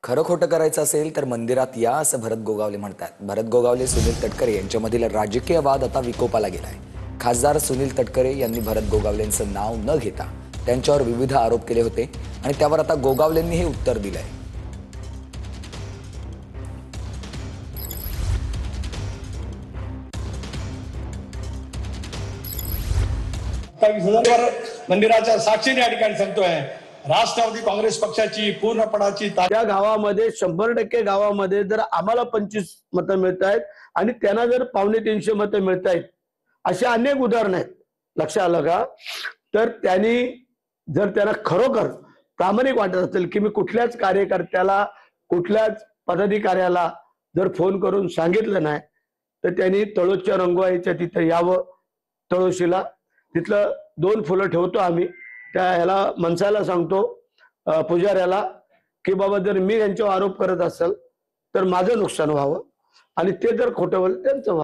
खरं खोटं करायचं असेल तर मंदिरात या असं भरत गोगावले म्हणतात। भरत गोगावले सुनील तटकरे यांच्यामधील राजकीय वाद आता विकोपाला गेलाय। खासदार सुनील तटकरे यांनी भरत गोगावलेंचं नाव न घेता त्यांच्यावर विविध आरोप केले होते आणि त्यावर आता गोगावलेंनी हे उत्तर दिलंय। 27,000 मंदिराच्या साक्षीने या ठिकाणी सांगतोय, राष्ट्रवादी काँग्रेस पक्षाची पूर्णपणाची त्या गावामध्ये 100% गावामध्ये जर आम्हाला 25 मतं मिळत आहेत आणि त्यांना जर 250 मतं मिळत आहेत, अशी अनेक उदाहरणं आहेत। लक्षात आलं का? तर त्यांना खरोखर प्रामाणिक वाटत असेल की मी कुठल्याच कार्यकर्त्याला कुठल्याच पदाधिकाऱ्याला जर फोन करून सांगितलं नाही, तर त्यांनी तळोच्या रंगवाईच्या तिथे यावं। तळोशीला तिथलं 2 फुलं ठेवतो आम्ही, त्या ह्याला मनसाला सांगतो पुजाऱ्याला की बाबा जर मी यांच्यावर आरोप करत असेल तर माझं नुकसान व्हावं आणि ते जर खोटं बोलले त्यांचं व्हावं।